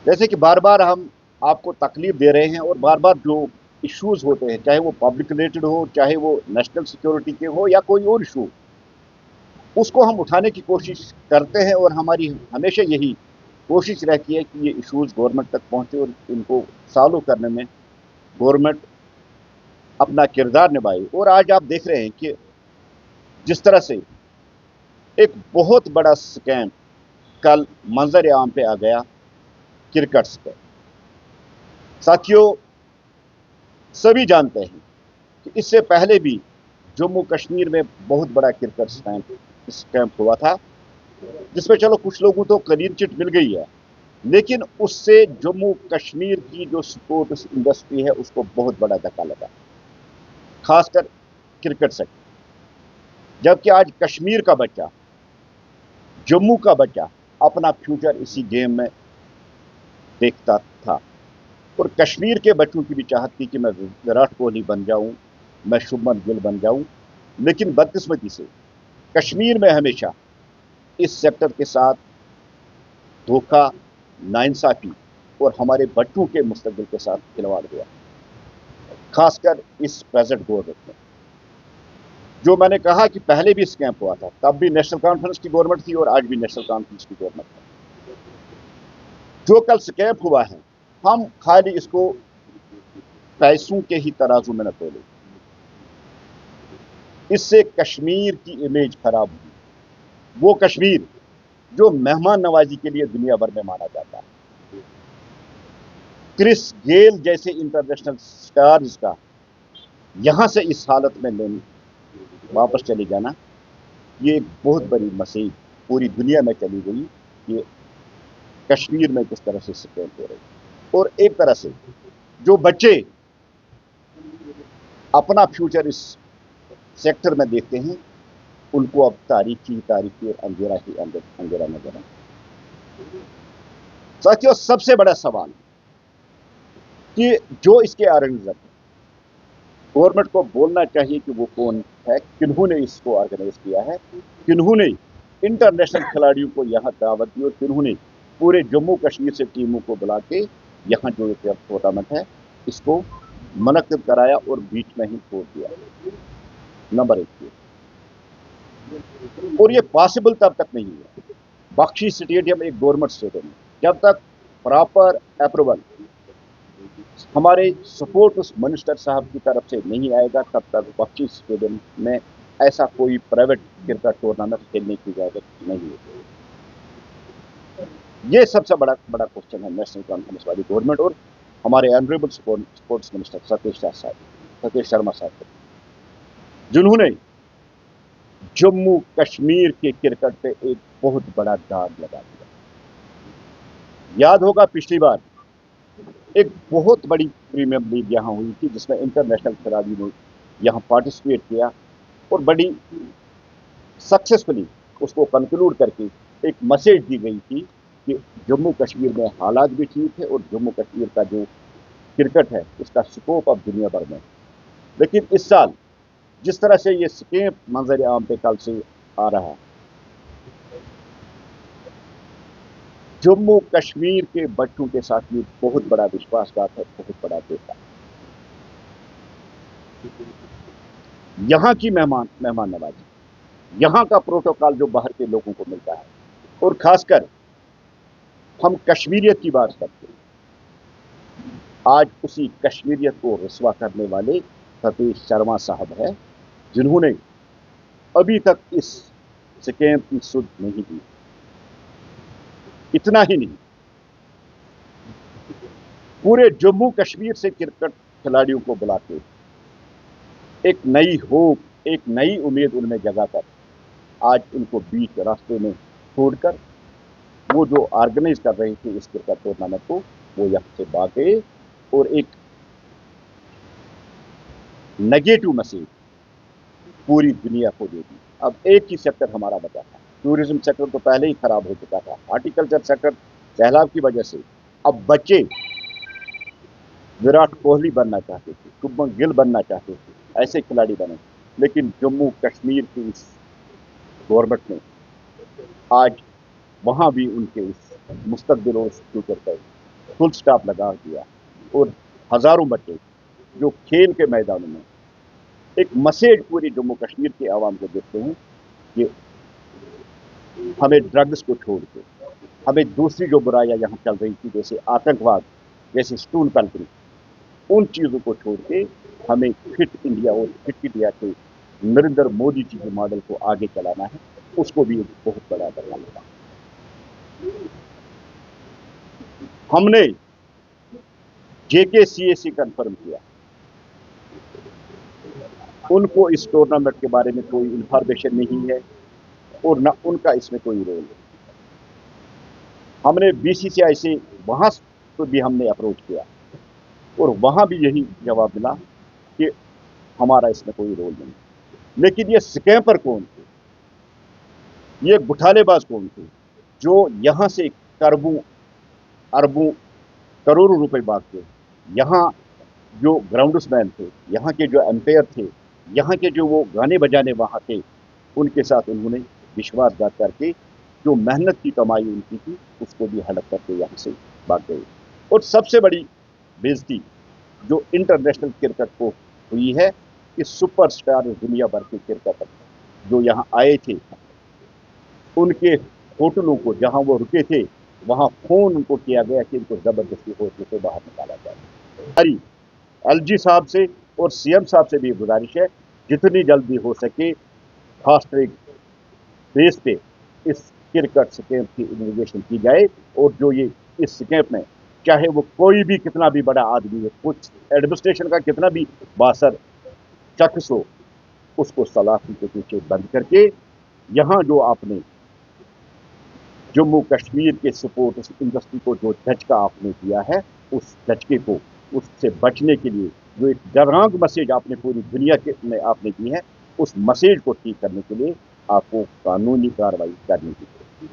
जैसे कि बार बार हम आपको तकलीफ दे रहे हैं और बार बार जो इश्यूज होते हैं, चाहे वो पब्लिक रिलेटेड हो, चाहे वो नेशनल सिक्योरिटी के हो या कोई और इशू, उसको हम उठाने की कोशिश करते हैं और हमारी हमेशा यही कोशिश रहती है कि ये इश्यूज गवर्नमेंट तक पहुंचे और इनको सॉल्व करने में गवर्नमेंट अपना किरदार निभाए। और आज आप देख रहे हैं कि जिस तरह से एक बहुत बड़ा स्कैम कल मंजर आम पे आ गया क्रिकेट्स पे। साथियों, सभी जानते हैं कि इससे पहले भी जम्मू कश्मीर में बहुत बड़ा क्रिकेट स्कैम हुआ था, जिसमें चलो कुछ लोगों को क्लीन चिट मिल गई है, लेकिन उससे जम्मू कश्मीर की जो स्पोर्ट्स इंडस्ट्री है उसको बहुत बड़ा धक्का लगा, खासकर क्रिकेट सेक्टर। जबकि आज कश्मीर का बच्चा, जम्मू का बच्चा अपना फ्यूचर इसी गेम में देखता था। और कश्मीर के बच्चों की भी चाहत थी कि मैं विराट कोहली बन जाऊं, मैं शुभमन गिल बन जाऊं, लेकिन बदकिस्मती से कश्मीर में हमेशा इस सेक्टर के साथ धोखा, नाइंसाफी और हमारे बच्चों के मुस्तकबिल के साथ खिलवाड़ हुआ, खासकर इस प्रेजेंट गवर्नमेंट में। जो मैंने कहा कि पहले भी स्कैम हुआ था, तब भी नेशनल कॉन्फ्रेंस की गवर्नमेंट थी और आज भी नेशनल कॉन्फ्रेंस की गवर्नमेंट है। जो कल स्कैम हुआ है, हम खाली इसको पैसों के ही तराजू में न तोलें। इससे कश्मीर की इमेज खराब हुई, वो कश्मीर जो मेहमान नवाजी के लिए दुनिया भर में माना जाता है। क्रिस गेल जैसे इंटरनेशनल स्टार्स का यहां से इस हालत में वापस चले जाना, ये एक बहुत बड़ी मैसेज पूरी दुनिया में चली गई कि कश्मीर में किस तरह से स्कैम हो रही। और एक तरह से जो बच्चे अपना फ्यूचर इस सेक्टर में देखते हैं, उनको अब तारीखी और अंधेरा ही अंधेरा नजर आए। साथियों, सबसे बड़ा सवाल कि जो इसके ऑर्गेनाइजर, गवर्नमेंट को बोलना चाहिए कि वो कौन है, किन्होंने इसको ऑर्गेनाइज किया है, किन्होंने इंटरनेशनल खिलाड़ियों को यहाँ दावत दी और किन्होंने पूरे जम्मू कश्मीर से टीमों को बुला के यहाँ जो टूर्नामेंट है इसको मुनक्किद कराया और बीच में ही छोड़ दिया। नंबर एक। और ये पॉसिबल तब तक नहीं है, बख्शी स्टेडियम एक गवर्नमेंट स्टेडियम है, जब तक प्रॉपर अप्रूवल हमारे स्पोर्ट्स मिनिस्टर साहब की तरफ से नहीं आएगा, तब तक बख्शी स्टेडियम में ऐसा कोई प्राइवेट क्रिकेट टूर्नामेंट खेलने की इजाजत नहीं है। ये सबसे बड़ा क्वेश्चन है नेशनल कॉन्फ्रेंस वाली गवर्नमेंट और हमारे honourable sports minister Satish Sharma साहब, जिन्होंने जम्मू कश्मीर के क्रिकेट पे एक बहुत बड़ा दाग लगा दिया। याद होगा पिछली बार एक बहुत बड़ी प्रीमियर लीग यहाँ हुई थी, जिसमें इंटरनेशनल खिलाड़ियों ने यहाँ पार्टिसिपेट किया और बड़ी सक्सेसफुली उसको कंक्लूड करके एक मैसेज दी गई थी कि जम्मू कश्मीर में हालात भी ठीक है और जम्मू कश्मीर का जो क्रिकेट है उसका स्कोप अब दुनिया भर में। लेकिन इस साल जिस तरह से ये स्कैम मंजर आम पे कल से आ रहा है, जम्मू कश्मीर के बच्चों के साथ ये बहुत बड़ा विश्वासघात है, बहुत बड़ा धोखा। यहाँ की मेहमान नवाजी, यहाँ का प्रोटोकॉल जो बाहर के लोगों को मिलता है, और खासकर हम कश्मीरियत की बात करते हैं, आज उसी कश्मीरियत को रुस्वा करने वाले सतीश शर्मा साहब है, जिन्होंने अभी तक इस स्कैम की सुध नहीं दी। इतना ही नहीं, पूरे जम्मू कश्मीर से क्रिकेट खिलाड़ियों को बुलाते एक नई होप, एक नई उम्मीद उनमें जगाकर आज उनको बीच रास्ते में छोड़कर वो जो ऑर्गेनाइज कर रहे थे इस क्रिकेट टूर्नामेंट को, वो यहाँ से भागे और एक नेगेटिव मैसेज पूरी दुनिया को दे दी। अब एक ही सेक्टर हमारा बचा था, टूरिज्म सेक्टर तो पहले ही खराब हो चुका था, हॉर्टिकल्चर सेक्टर सैलाब की वजह से। अब बच्चे विराट कोहली बनना चाहते थे, शुभमन गिल बनना चाहते थे, ऐसे खिलाड़ी बने, लेकिन जम्मू कश्मीर की इस गवर्नमेंट ने आज वहां भी उनके इस मुस्तकबिल और फ्यूचर पर फुल स्टॉप लगा दिया। और हजारों बच्चे जो खेल के मैदानों में एक मैसेज पूरी जम्मू कश्मीर के आवाम को देते हैं कि हमें ड्रग्स को छोड़ के, हमें दूसरी जो बुराइयां यहाँ चल रही थी जैसे आतंकवाद, जैसे स्टूल कंट्री, उन चीजों को छोड़ के हमें फिट इंडिया और फिट इंडिया के नरेंद्र मोदी जी के मॉडल को आगे चलाना है। उसको भी एक बहुत बड़ा बदलाव होगा। हमने JKCAC कंफर्म किया, उनको इस टूर्नामेंट के बारे में कोई इंफॉर्मेशन नहीं है और न उनका इसमें कोई रोल है। हमने BCCI से वहां तो भी हमने अप्रोच किया और वहां भी यही जवाब मिला कि हमारा इसमें कोई रोल नहीं। लेकिन ये स्कैमर कौन थे, ये घुटालेबाज कौन थे जो यहां से अरबों अरबों करोड़ों रुपए भागते? यहाँ जो ग्राउंड्समैन थे, यहाँ के जो एम्पायर थे, यहाँ के जो वो गाने बजाने वहां थे, उनके साथ उन्होंने विश्वासघात करके जो मेहनत की कमाई उनकी थी उसको भी हड़प करके यहाँ से भाग गए। और सबसे बड़ी बेइज्जती जो इंटरनेशनल क्रिकेट को हुई है कि सुपरस्टार दुनिया भर के क्रिकेटर जो यहाँ आए थे, उनके होटलों को जहां वो रुके थे वहां फोन उनको किया गया कि इनको जबरदस्ती होटल से बाहर निकाला जाए। हमारी LG साहब से और CM साहब से भी गुजारिश है, जितनी जल्दी हो सके फास्ट ट्रैक बेस पे इस क्रिकेट स्कैम की इन्वेस्टिगेशन की जाए। और जो ये इस स्कैम में चाहे वो कोई भी कितना भी बड़ा आदमी हो, कुछ एडमिनिस्ट्रेशन का कितना भी बासर शख्स हो, उसको सलाखों के पीछे बंद करके यहाँ जो आपने जम्मू कश्मीर के स्पोर्ट्स इंडस्ट्री को जो झटका आपने दिया है, उस झटके को उससे बचने के लिए जो एक डरावना मैसेज आपने पूरी दुनिया के में आपने दी है, उस मैसेज को ठीक करने के लिए आपको कानूनी कार्रवाई करनी चाहिए।